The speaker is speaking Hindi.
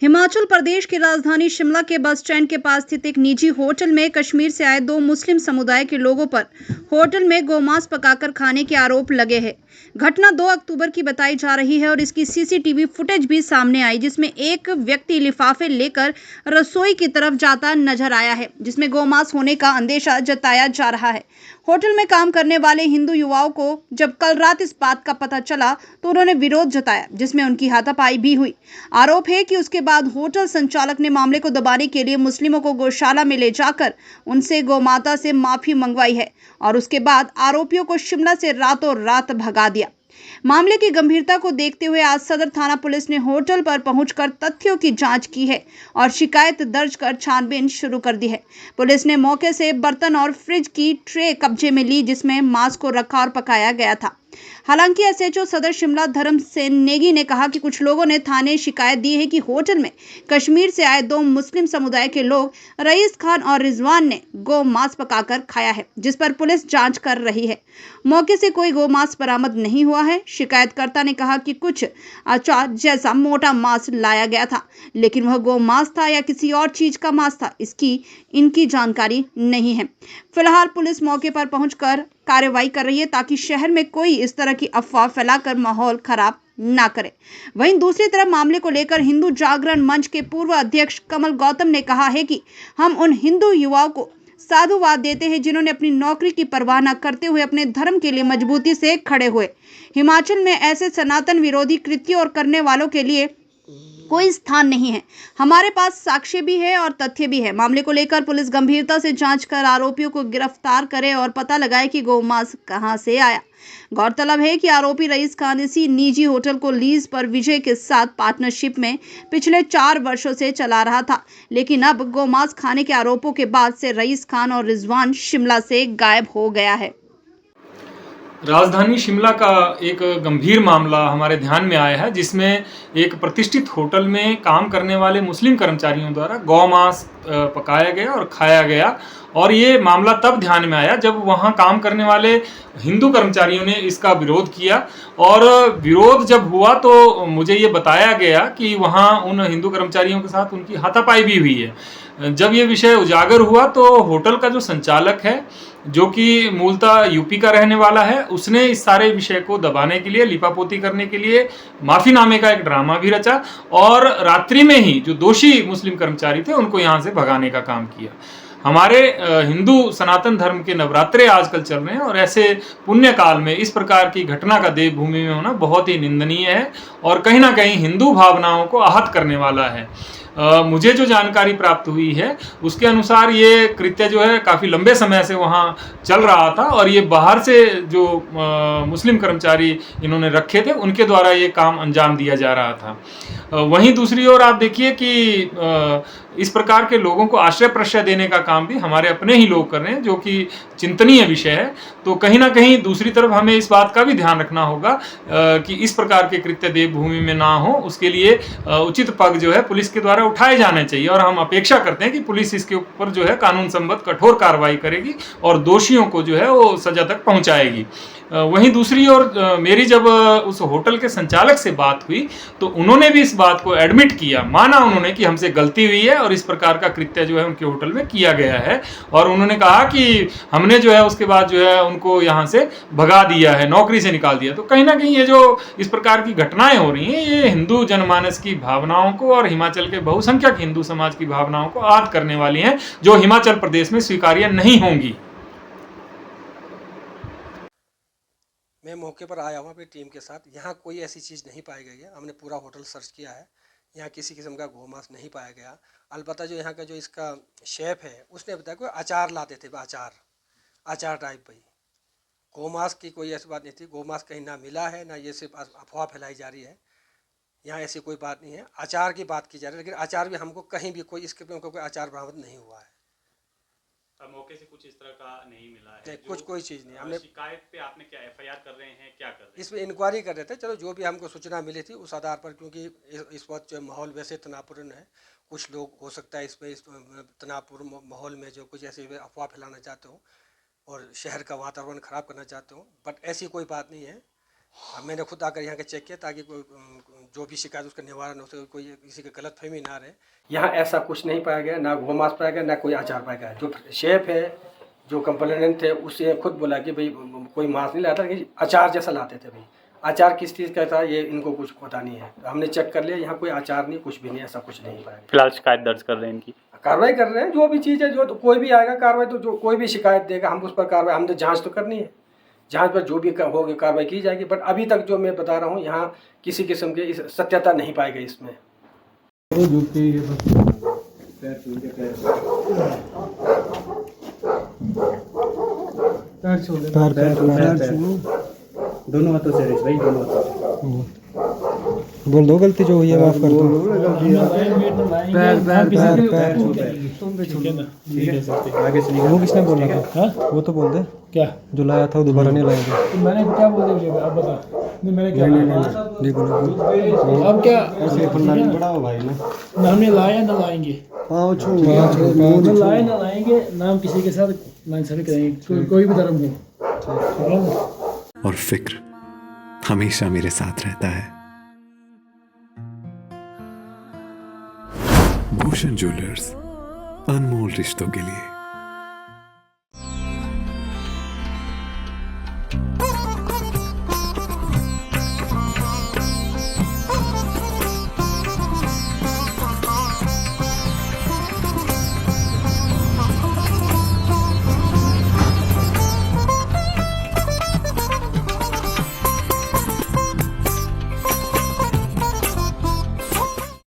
हिमाचल प्रदेश की राजधानी शिमला के बस स्टैंड के पास स्थित एक निजी होटल में कश्मीर से आए 2 मुस्लिम समुदाय के लोगों पर होटल में गोमांस पकाकर खाने के आरोप लगे हैं। घटना 2 अक्टूबर की बताई जा रही है और इसकी सीसीटीवी फुटेज भी सामने आई, जिसमें एक व्यक्ति लिफाफे लेकर रसोई की तरफ जाता नजर आया है, जिसमें गोमांस होने का अंदेशा जताया जा रहा है। होटल में काम करने वाले हिंदू युवाओं को जब कल रात इस बात का पता चला तो उन्होंने विरोध जताया, जिसमें उनकी हाथापाई भी हुई। आरोप है कि उसके बाद होटल संचालक ने मामले को दबाने के लिए मुस्लिमों को गौशाला में ले जाकर उनसे गौमाता से माफी मंगवाई है और उसके बाद आरोपियों को शिमला से रातों रात भगा दिया। मामले की गंभीरता को देखते हुए आज सदर थाना पुलिस ने होटल पर पहुंचकर तथ्यों की जांच की है और शिकायत दर्ज कर छानबीन शुरू कर दी है। पुलिस ने मौके से बर्तन और फ्रिज की ट्रे कब्जे में ली, जिसमें मांस को रखा और पकाया गया था। हालांकि एसएचओ सदर शिमला धर्म सेन नेगी ने कहा कि कुछ लोगों ने थाने शिकायत दी है कि होटल में कश्मीर से आए 2 मुस्लिम समुदाय के लोग रईस खान और रिजवान ने गौ मांस पकाकर खाया है, जिस पर पुलिस जांच कर रही है। मौके से कोई गौ मांस बरामद नहीं हुआ है। शिकायतकर्ता ने कहा कि कुछ अचार जैसा मोटा मांस लाया गया था, लेकिन वह गौ मांस था या किसी और चीज का मांस था, इसकी इनकी जानकारी नहीं है। फिलहाल पुलिस मौके पर पहुंचकर कार्रवाई कर रही है ताकि शहर में कोई इस तरह की अफवाह फैलाकर माहौल खराब ना करे। वहीं दूसरी तरफ मामले को लेकर हिंदू जागरण मंच के पूर्व अध्यक्ष कमल गौतम ने कहा है कि हम उन हिंदू युवाओं को साधुवाद देते हैं जिन्होंने अपनी नौकरी की परवाह न करते हुए अपने धर्म के लिए मजबूती से खड़े हुए। हिमाचल में ऐसे सनातन विरोधी कृत्यों और करने वालों के लिए कोई स्थान नहीं है। हमारे पास साक्ष्य भी है और तथ्य भी है। मामले को लेकर पुलिस गंभीरता से जांच कर आरोपियों को गिरफ्तार करे और पता लगाए कि गोमांस कहां से आया। गौरतलब है कि आरोपी रईस खान इसी निजी होटल को लीज पर विजय के साथ पार्टनरशिप में पिछले 4 वर्षों से चला रहा था, लेकिन अब गोमांस खाने के आरोपों के बाद से रईस खान और रिजवान शिमला से गायब हो गया है। राजधानी शिमला का एक गंभीर मामला हमारे ध्यान में आया है, जिसमें एक प्रतिष्ठित होटल में काम करने वाले मुस्लिम कर्मचारियों द्वारा गौमांस पकाया गया और खाया गया। और ये मामला तब ध्यान में आया जब वहाँ काम करने वाले हिंदू कर्मचारियों ने इसका विरोध किया। और विरोध जब हुआ तो मुझे ये बताया गया कि वहाँ उन हिंदू कर्मचारियों के साथ उनकी हाथापाई भी हुई है। जब ये विषय उजागर हुआ तो होटल का जो संचालक है, जो कि मूलतः यूपी का रहने वाला है, उसने इस सारे विषय को दबाने के लिए, लिपापोती करने के लिए माफीनामे का एक ड्रामा भी रचा और रात्रि में ही जो दोषी मुस्लिम कर्मचारी थे उनको यहाँ से भगाने का काम किया। हमारे हिंदू सनातन धर्म के नवरात्रे आजकल चल रहे हैं और ऐसे पुण्य काल में इस प्रकार की घटना का देवभूमि में होना बहुत ही निंदनीय है और कहीं ना कहीं हिंदू भावनाओं को आहत करने वाला है। मुझे जो जानकारी प्राप्त हुई है उसके अनुसार ये कृत्य जो है काफ़ी लंबे समय से वहाँ चल रहा था और ये बाहर से जो मुस्लिम कर्मचारी इन्होंने रखे थे उनके द्वारा ये काम अंजाम दिया जा रहा था। वहीं दूसरी ओर आप देखिए कि इस प्रकार के लोगों को आश्रय प्रश्रय देने का काम भी हमारे अपने ही लोग कर रहे हैं, जो कि चिंतनीय विषय है। तो कहीं ना कहीं दूसरी तरफ हमें इस बात का भी ध्यान रखना होगा कि इस प्रकार के कृत्य देवभूमि में ना हो। उसके लिए उचित पग जो है पुलिस के द्वारा उठाए जाने चाहिए और हम अपेक्षा करते हैं कि पुलिस इसके ऊपर जो है कानून संबद्ध कठोर कार्रवाई करेगी और दोषियों को जो है वो सजा तक पहुंचाएगी। वहीं दूसरी ओर मेरी जब उस होटल के संचालक से बात हुई तो उन्होंने भी इस बात को एडमिट किया, माना उन्होंने कि हमसे गलती हुई है और इस प्रकार का कृत्य जो है उनके होटल में किया गया है। और उन्होंने कहा कि हमने जो है उसके बाद जो है उनको यहाँ से भगा दिया है, नौकरी से निकाल दिया। तो कहीं ना कहीं ये जो इस प्रकार की घटनाएं हो रही हैं ये हिंदू जनमानस की भावनाओं को और हिमाचल के बहुसंख्यक हिंदू समाज की भावनाओं को आहत करने वाली हैं, जो हिमाचल प्रदेश में स्वीकार्य नहीं होंगी। मैं मौके पर आया हूँ अपनी टीम के साथ। यहाँ कोई ऐसी चीज़ नहीं पाई गई है। हमने पूरा होटल सर्च किया है, यहाँ किसी किस्म का गोमांस नहीं पाया गया। अलबत्ता जो यहाँ का जो इसका शेफ है उसने बताया कोई अचार लाते थे, अचार टाइप भाई। गोमांस की कोई ऐसी बात नहीं थी। गोमांस कहीं ना मिला है ना, ये सिर्फ अफवाह फैलाई जा रही है। यहाँ ऐसी कोई बात नहीं है। अचार की बात की जा रही है, लेकिन अचार भी हमको कहीं भी कोई इसके कोई अचार बरामद नहीं हुआ है। मौके से कुछ इस तरह का नहीं मिला है। कुछ कोई चीज़ नहीं। हमने शिकायत पे आपने क्या एफआईआर कर रहे हैं, क्या कर रहे हैं? इसमें इंक्वायरी कर रहे थे। चलो जो भी हमको सूचना मिली थी उस आधार पर, क्योंकि इस वक्त जो माहौल वैसे तनावपूर्ण है, कुछ लोग हो सकता है इसमें इस तनावपूर्ण माहौल में जो कुछ ऐसी अफवाह फैलाना चाहते हो और शहर का वातावरण ख़राब करना चाहते हो, बट ऐसी कोई बात नहीं है। अब मैंने खुद आकर यहाँ के चेक किया ताकि कोई जो भी शिकायत उसका निवारण हो सके, कोई किसी की गलतफहमी ना रहे। यहाँ ऐसा कुछ नहीं पाया गया, ना गोमांस पाया गया, ना कोई अचार पाया गया। जो शेफ है, जो कंप्लेनेंट थे, उससे खुद बोला कि भाई कोई मांस नहीं लाता, कि अचार जैसा लाते थे। भाई अचार किस चीज़ का था ये इनको कुछ पता नहीं है। हमने चेक कर लिया, यहाँ कोई अचार नहीं, कुछ भी नहीं, ऐसा कुछ नहीं पाया। फिलहाल शिकायत दर्ज कर रहे हैं इनकी, कार्रवाई कर रहे हैं। जो भी चीज़ है, जो तो कोई भी आएगा कार्रवाई, तो जो कोई भी शिकायत देगा हम उस पर कार्रवाई, हमने जांच तो करनी है, जांच पर जो भी होगी कार्रवाई की जाएगी। बट अभी तक जो मैं बता रहा हूँ, यहाँ किसी किस्म की सत्यता नहीं पाई गई इसमें। दोनों हाथों से भाई, दोनों हाथों से बोल दो, गलती जो हुई है माफ कर दो। आगे से वो किसने बोला था? वो तो बोल दे, क्या जो लाया था वो दोबारा नहीं लाएंगे। तो मैंने क्या बोल दिया, आप बता। नहीं मैंने क्या नहीं बोलो। अब क्या बड़ा हो भाई ना, ना हमने लाया ना लाएंगे, ना लाए ना लाएंगे, ना हम किसी के साथ नाइंसाफी करेंगे, कोई भी धर्म हो, ठीक है ना। और फिक्र हमेशा मेरे साथ रहता है। भूषण ज्वेलर्स, अनमोल रिश्तों के लिए।